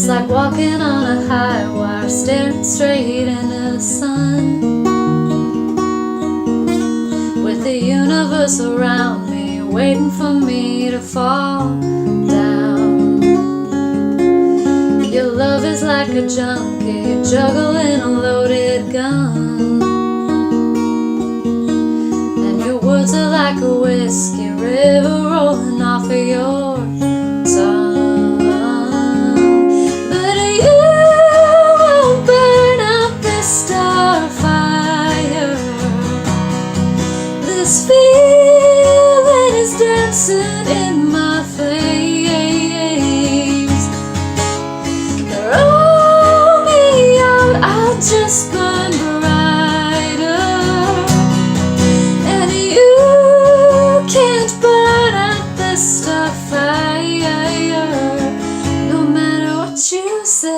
like walking on a high wire, staring straight into the sun, with the universe around me waiting for me to fall down. Your love is like a junkie juggling a loaded gun, and your words are like a whiskey river rolling off of your tongue. But you won't burn out this starfire. This feeling is dancing in my flames. Roll me out, I'll just burn brighter. And you can't burn out this starfire, no matter what you say.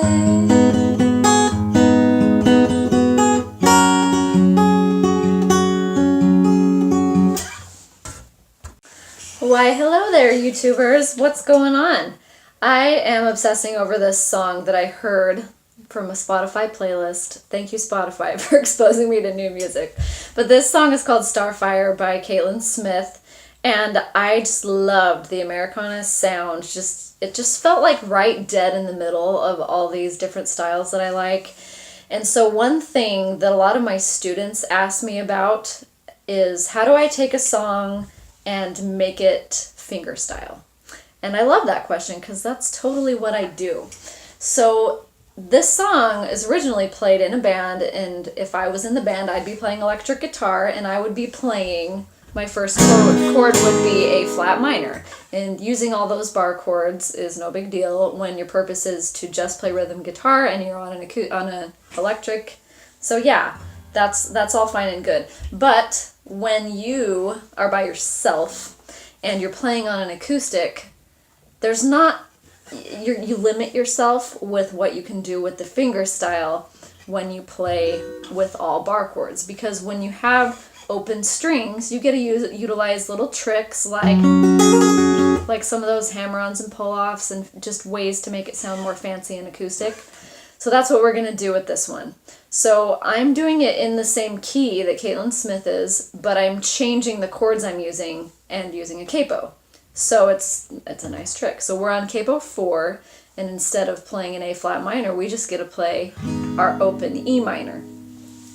Why, hello there, YouTubers. What's going on? I am obsessing over this song that I heard from a Spotify playlist. Thank you, Spotify, for exposing me to new music. But this song is called Starfire by Caitlyn Smith, and I just loved the Americana sound. It just felt like right dead in the middle of all these different styles that I like. And so one thing that a lot of my students ask me about is, how do I take a song and make it fingerstyle? And I love that question because that's totally what I do. So this song is originally played in a band, and if I was in the band, I'd be playing electric guitar, and I would be playing, my first chord would be a flat minor. And using all those bar chords is no big deal when your purpose is to just play rhythm guitar and you're on an electric. So yeah, that's all fine and good. But when you are by yourself and you're playing on an acoustic, there's not, you limit yourself with what you can do with the fingerstyle when you play with all bar chords, because when you have open strings, you get to utilize little tricks like some of those hammer-ons and pull-offs, and just ways to make it sound more fancy and acoustic. So that's what we're going to do with this one. So I'm doing it in the same key that Caitlyn Smith is, but I'm changing the chords I'm using and using a capo. So it's a nice trick. So we're on capo 4, and instead of playing an A flat minor, we just get to play our open E minor.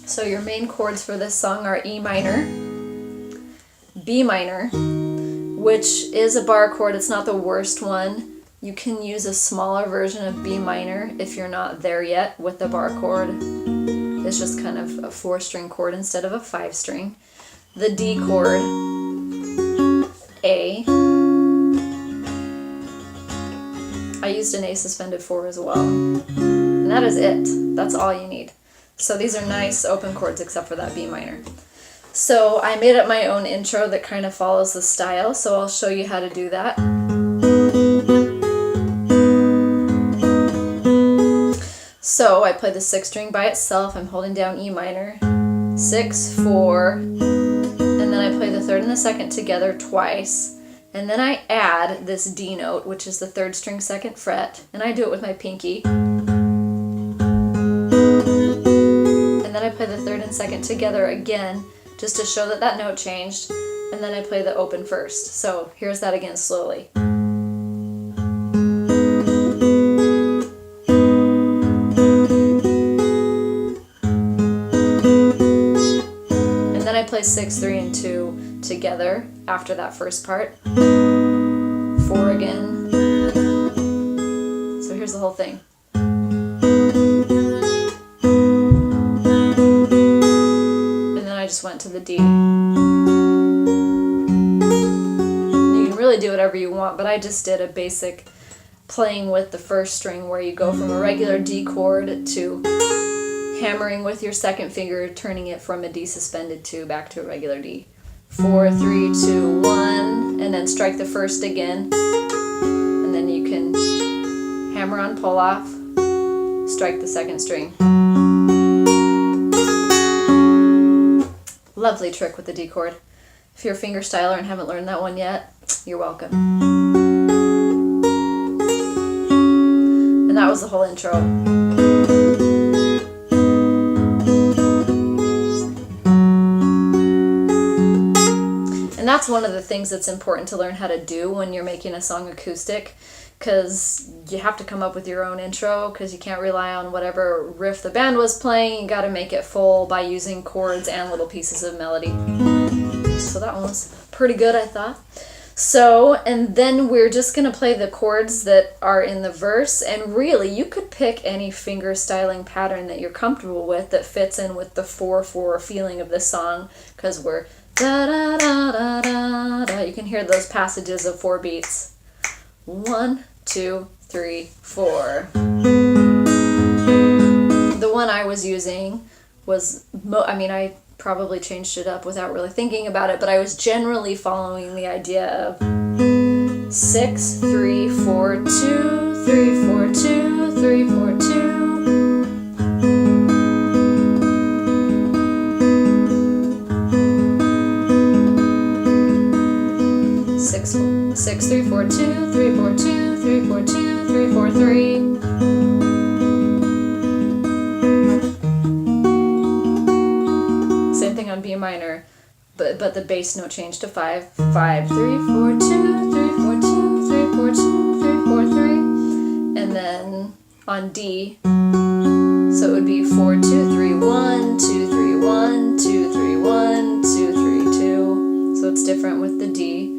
So your main chords for this song are E minor, B minor, which is a bar chord. It's not the worst one. You can use a smaller version of B minor if you're not there yet with the bar chord. It's just kind of a 4-string chord instead of a 5-string. The D chord, A. I used an A suspended 4 as well. And that is it. That's all you need. So these are nice open chords except for that B minor. So I made up my own intro that kind of follows the style, so I'll show you how to do that. So I play the 6th string by itself. I'm holding down E minor, 6, 4, and then I play the 3rd and the 2nd together twice. And then I add this D note, which is the 3rd string 2nd fret, and I do it with my pinky. And then I play the 3rd and 2nd together again, just to show that that note changed, and then I play the open first. So here's that again slowly. And then I play 6, 3, and 2 together after that first part. 4 again. So here's the whole thing. And then I just went to the D. You can really do whatever you want, but I just did a basic playing with the 1st string where you go from a regular D chord to hammering with your 2nd finger, turning it from a D suspended 2 back to a regular D. 4, 3, 2, 1, and then strike the 1st again, and then you can hammer on pull off, strike the 2nd string. Lovely trick with the D chord. If you're a fingerstyler and haven't learned that one yet, you're welcome. And And that was the whole intro. And that's one of the things that's important to learn how to do when you're making a song acoustic, because you have to come up with your own intro, because you can't rely on whatever riff the band was playing. You got to make it full by using chords and little pieces of melody. So that one was pretty good, I thought. So, and then we're just going to play the chords that are in the verse, and really you could pick any finger styling pattern that you're comfortable with that fits in with the 4/4 feeling of this song, because we're da da da da da da. You can hear those passages of 4 beats. 1, 2, 3, 4. The one I was using was, I probably changed it up without really thinking about it, but I was generally following the idea of 6, 3, 4, 2, 3, 4, 2, 3, 4, 2. 6, 3, 4, 2, 3, 4, 2, 3, 4, 2, 3, 4, 3. Same thing on B minor, but the bass note changed to 5. 5, 3, 4, 2, 3, 4, 2, 3, 4, 2, 3, 4, 3. And then on D, so it would be 4, 2, 3, 1, 2, 3, 1, 2, 3, 1, 2, 3, 2. So it's different with the D.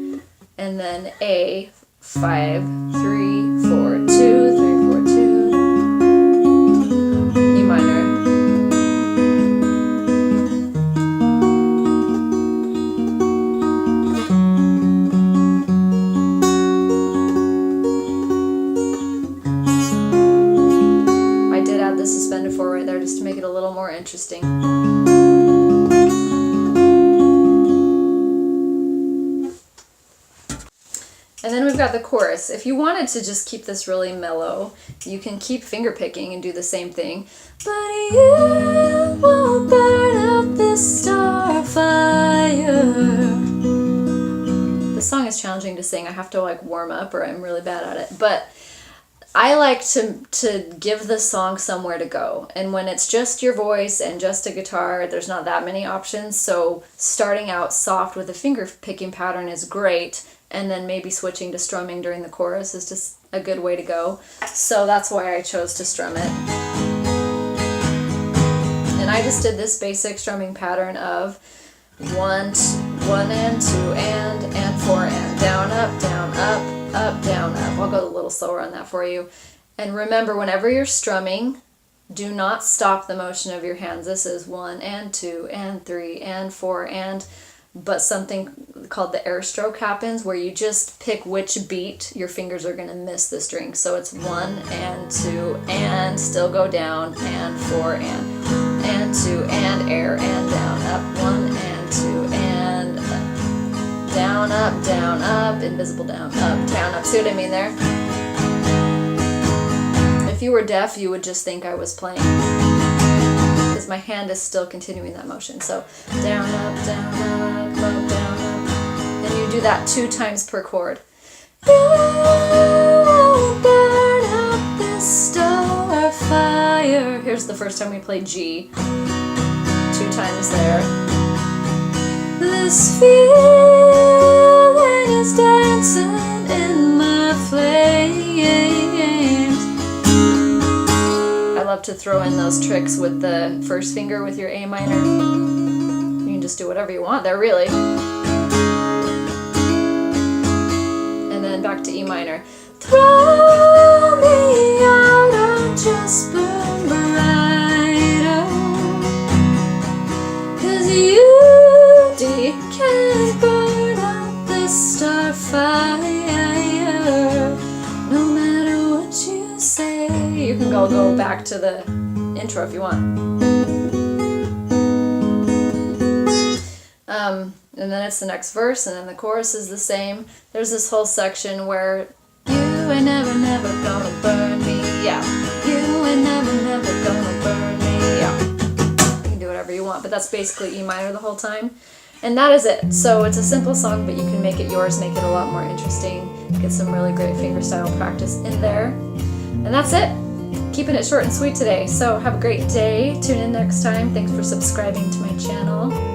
And then A, 5, 3, 4, 2, 3, 4, 2. E minor. I did add the suspended 4 right there just to make it a little more interesting. And then we've got the chorus. If you wanted to just keep this really mellow, you can keep finger picking and do the same thing. But you won't burn out this starfire. The song is challenging to sing. I have to warm up, or I'm really bad at it. But I like to give the song somewhere to go. And when it's just your voice and just a guitar, there's not that many options. So starting out soft with a finger picking pattern is great. And then maybe switching to strumming during the chorus is just a good way to go. So that's why I chose to strum it. And I just did this basic strumming pattern of 1 and 2 and 4 and down, up, down, up, up, down, up. I'll go a little slower on that for you. And remember, whenever you're strumming, do not stop the motion of your hands. This is 1 and 2 and 3 and 4 and... But something called the air stroke happens, where you just pick which beat your fingers are going to miss the string. So it's 1 and 2 and still go down, and 4 and 2 and air and down, up, 1 and 2 and down, up, invisible down, up. See what I mean there? If you were deaf, you would just think I was playing, because my hand is still continuing that motion. So down, up, down, up, down, up. And you do that 2 times per chord. You won't burn out this starfire. Here's the first time we play G. 2 times there. This feeling is dancing in my flames. I love to throw in those tricks with the first finger with your A minor. You can just do whatever you want there, really. And then back to E minor. Throw me out, I'll just burn brighter. 'Cause you can't burn out this starfire. No matter what you say. You can go back to the intro if you want. And then it's the next verse, and then the chorus is the same. There's this whole section where you ain't never gonna burn me, yeah. You ain't never gonna burn me, yeah. You can do whatever you want, but that's basically E minor the whole time. And that is it. So it's a simple song, but you can make it yours, make it a lot more interesting, get some really great fingerstyle practice in there. And that's it. keeping it short and sweet today. So have a great day. Tune in next time. Thanks for subscribing to my channel.